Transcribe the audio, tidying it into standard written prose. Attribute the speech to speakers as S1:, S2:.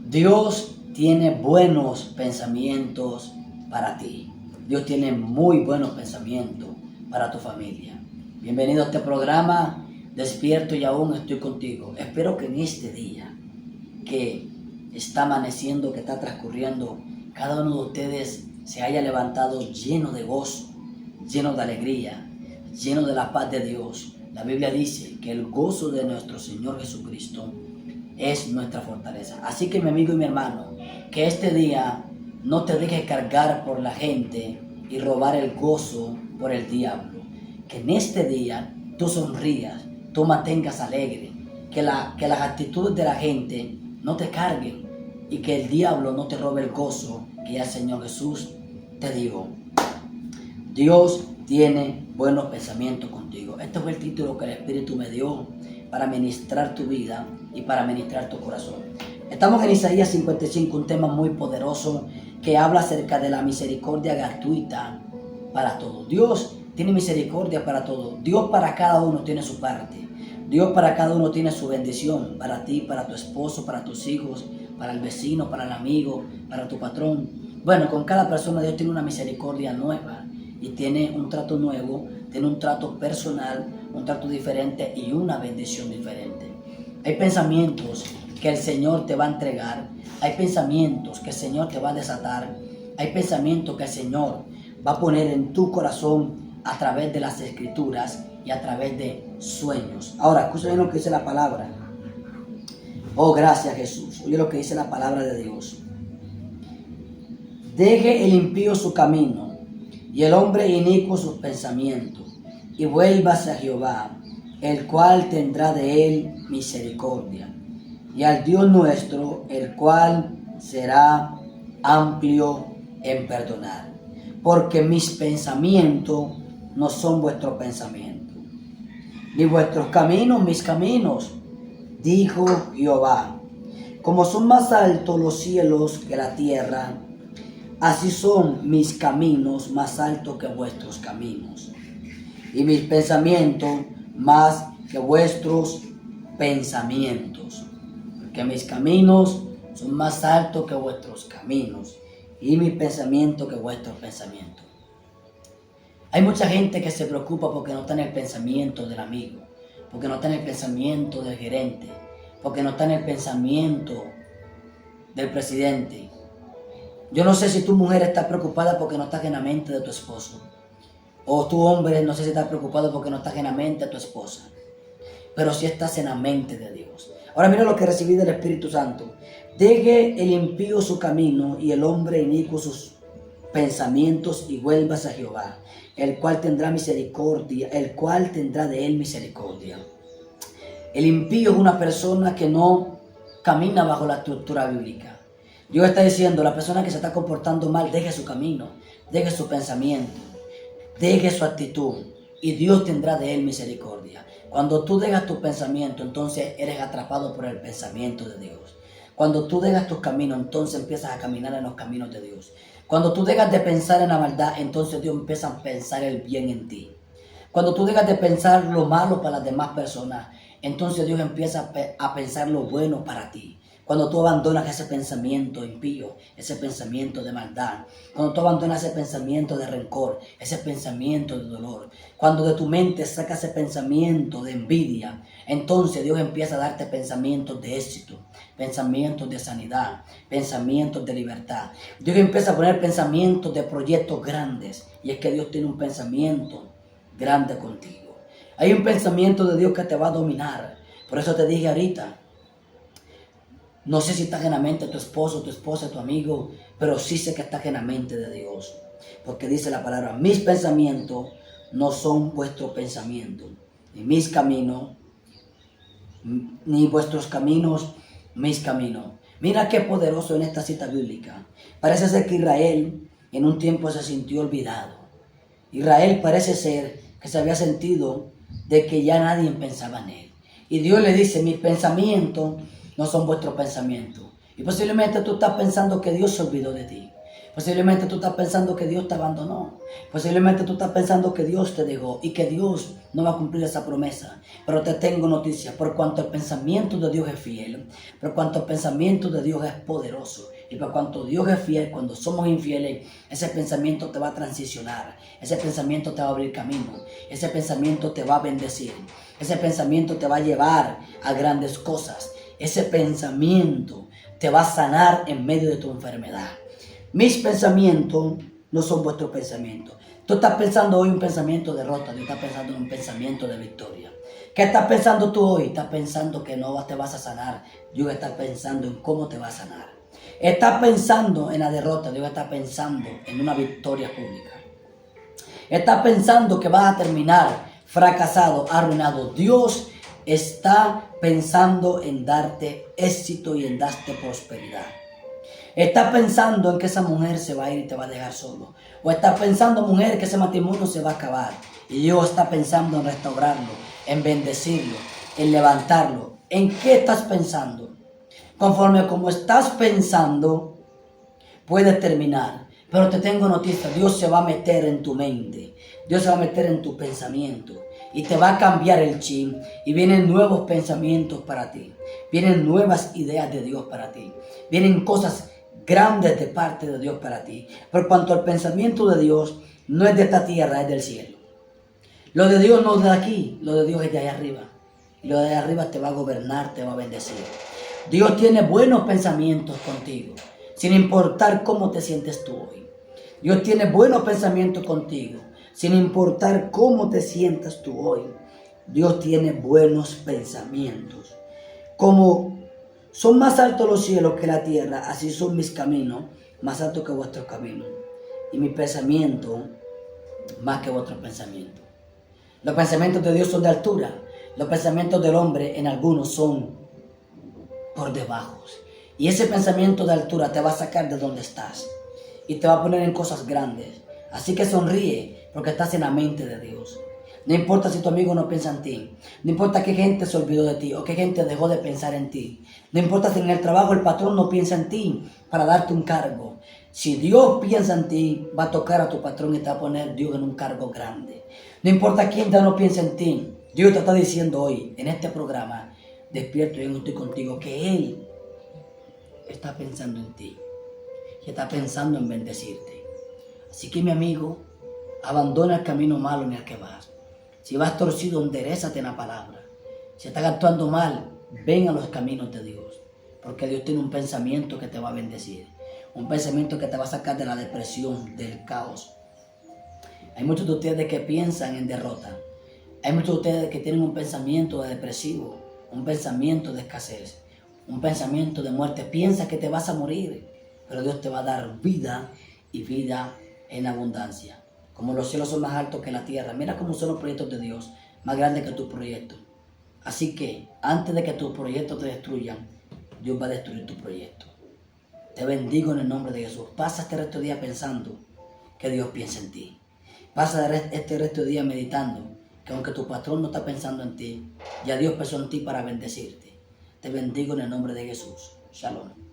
S1: Dios tiene buenos pensamientos para ti. Dios tiene muy buenos pensamientos para tu familia. Bienvenido a este programa, Despierto y aún estoy contigo. Espero que en este día que está amaneciendo, que está transcurriendo, cada uno de ustedes se haya levantado lleno de gozo, lleno de alegría, lleno de la paz de Dios. La Biblia dice que el gozo de nuestro Señor Jesucristo es nuestra fortaleza. Así que mi amigo y mi hermano, que este día no te dejes cargar por la gente y robar el gozo por el diablo. Que en este día tú sonrías, tú mantengas alegre, que las actitudes de la gente no te carguen y que el diablo no te robe el gozo que ya el Señor Jesús te dio. Dios tiene buenos pensamientos contigo. Este fue el título que el Espíritu me dio para ministrar tu vida y para ministrar tu corazón. Estamos en Isaías 55, un tema muy poderoso que habla acerca de la misericordia gratuita para todos. Dios tiene misericordia para todos. Dios para cada uno tiene su parte. Dios para cada uno tiene su bendición. Para ti, para tu esposo, para tus hijos, para el vecino, para el amigo, para tu patrón. Bueno, con cada persona Dios tiene una misericordia nueva y tiene un trato nuevo, tiene un trato personal, un trato diferente y una bendición diferente. Hay pensamientos que el Señor te va a entregar, hay pensamientos que el Señor te va a desatar, hay pensamientos que el Señor va a poner en tu corazón a través de las Escrituras y a través de sueños. Ahora, escuchen lo que dice la palabra. Oh, gracias Jesús. Oye lo que dice la palabra de Dios. Deje el impío su camino y el hombre inicuo sus pensamientos, y vuélvase a Jehová, el cual tendrá de él misericordia, y al Dios nuestro, el cual será amplio en perdonar. Porque mis pensamientos no son vuestros pensamientos, ni vuestros caminos mis caminos, dijo Jehová. Como son más altos los cielos que la tierra, así son mis caminos más altos que vuestros caminos, y mis pensamientos más que vuestros pensamientos. Porque mis caminos son más altos que vuestros caminos, y mis pensamientos que vuestros pensamientos. Hay mucha gente que se preocupa porque no está en el pensamiento del amigo, porque no está en el pensamiento del gerente, porque no está en el pensamiento del presidente. Yo no sé si tu mujer está preocupada porque no estás en la mente de tu esposo. O tu hombre, no sé si estás preocupado porque no estás en la mente de tu esposa. Pero si estás en la mente de Dios. Ahora mira lo que recibí del Espíritu Santo. Deje el impío su camino y el hombre inicuo sus pensamientos y vuélvase a Jehová, el cual tendrá misericordia, el cual tendrá de él misericordia. El impío es una persona que no camina bajo la estructura bíblica. Dios está diciendo, la persona que se está comportando mal, deje su camino, deje su pensamiento, deje su actitud y Dios tendrá de él misericordia. Cuando tú dejas tu pensamiento, entonces eres atrapado por el pensamiento de Dios. Cuando tú dejas tus caminos, entonces empiezas a caminar en los caminos de Dios. Cuando tú dejas de pensar en la maldad, entonces Dios empieza a pensar el bien en ti. Cuando tú dejas de pensar lo malo para las demás personas, entonces Dios empieza a pensar lo bueno para ti. Cuando tú abandonas ese pensamiento impío, ese pensamiento de maldad, cuando tú abandonas ese pensamiento de rencor, ese pensamiento de dolor, cuando de tu mente sacas ese pensamiento de envidia, entonces Dios empieza a darte pensamientos de éxito, pensamientos de sanidad, pensamientos de libertad. Dios empieza a poner pensamientos de proyectos grandes, y es que Dios tiene un pensamiento grande contigo. Hay un pensamiento de Dios que te va a dominar. Por eso te dije ahorita, no sé si estás en la mente de tu esposo, tu esposa, tu amigo, pero sí sé que estás en la mente de Dios. Porque dice la palabra, mis pensamientos no son vuestros pensamientos, ni mis caminos, ni vuestros caminos, mis caminos. Mira qué poderoso en esta cita bíblica. Parece ser que Israel en un tiempo se sintió olvidado. Israel parece ser que se había sentido de que ya nadie pensaba en él. Y Dios le dice, mis pensamientos no son vuestros pensamientos. Y posiblemente tú estás pensando que Dios se olvidó de ti. Posiblemente tú estás pensando que Dios te abandonó. Posiblemente tú estás pensando que Dios te dejó y que Dios no va a cumplir esa promesa. Pero te tengo noticias, por cuanto el pensamiento de Dios es fiel, por cuanto el pensamiento de Dios es poderoso y por cuanto Dios es fiel, cuando somos infieles, ese pensamiento te va a transicionar, ese pensamiento te va a abrir camino, ese pensamiento te va a bendecir, ese pensamiento te va a llevar a grandes cosas, ese pensamiento te va a sanar en medio de tu enfermedad. Mis pensamientos no son vuestros pensamientos. Tú estás pensando hoy un pensamiento de derrota, Dios está pensando en un pensamiento de victoria. ¿Qué estás pensando tú hoy? Estás pensando que no te vas a sanar. Dios está pensando en cómo te va a sanar. Estás pensando en la derrota, Dios está pensando en una victoria pública. Estás pensando que vas a terminar fracasado, arruinado. Dios está pensando en darte éxito y en darte prosperidad. Estás pensando en que esa mujer se va a ir y te va a dejar solo. O estás pensando, mujer, que ese matrimonio se va a acabar. Y Dios está pensando en restaurarlo, en bendecirlo, en levantarlo. ¿En qué estás pensando? Conforme como estás pensando, puedes terminar. Pero te tengo noticias, Dios se va a meter en tu mente. Dios se va a meter en tu pensamiento. Y te va a cambiar el chip. Y vienen nuevos pensamientos para ti. Vienen nuevas ideas de Dios para ti. Vienen cosas grandes de parte de Dios para ti. Por cuanto el pensamiento de Dios no es de esta tierra, es del cielo. Lo de Dios no es de aquí, lo de Dios es de allá arriba. Y lo de allá arriba te va a gobernar, te va a bendecir. Dios tiene buenos pensamientos contigo, sin importar cómo te sientes tú hoy. Dios tiene buenos pensamientos contigo, sin importar cómo te sientas tú hoy. Dios tiene buenos pensamientos. Como son más altos los cielos que la tierra, así son mis caminos, más altos que vuestros caminos. Y mis pensamientos, más que vuestros pensamientos. Los pensamientos de Dios son de altura. Los pensamientos del hombre en algunos son por debajo. Y ese pensamiento de altura te va a sacar de donde estás. Y te va a poner en cosas grandes. Así que sonríe porque estás en la mente de Dios. No importa si tu amigo no piensa en ti. No importa qué gente se olvidó de ti o qué gente dejó de pensar en ti. No importa si en el trabajo el patrón no piensa en ti para darte un cargo. Si Dios piensa en ti, va a tocar a tu patrón y te va a poner Dios en un cargo grande. No importa quién ya no piensa en ti. Dios te está diciendo hoy, en este programa, despierto y estoy contigo, que Él está pensando en ti. Y está pensando en bendecirte. Así que mi amigo, abandona el camino malo en el que vas. Si vas torcido, enderézate en la palabra. Si estás actuando mal, ven a los caminos de Dios. Porque Dios tiene un pensamiento que te va a bendecir. Un pensamiento que te va a sacar de la depresión, del caos. Hay muchos de ustedes que piensan en derrota. Hay muchos de ustedes que tienen un pensamiento de depresivo, un pensamiento de escasez, un pensamiento de muerte. Piensa que te vas a morir, pero Dios te va a dar vida y vida en abundancia. Como los cielos son más altos que la tierra, mira cómo son los proyectos de Dios, más grandes que tus proyectos. Así que, antes de que tus proyectos te destruyan, Dios va a destruir tu proyecto. Te bendigo en el nombre de Jesús. Pasa este resto de día pensando que Dios piensa en ti. Pasa este resto de día meditando que aunque tu patrón no está pensando en ti, ya Dios pensó en ti para bendecirte. Te bendigo en el nombre de Jesús. Shalom.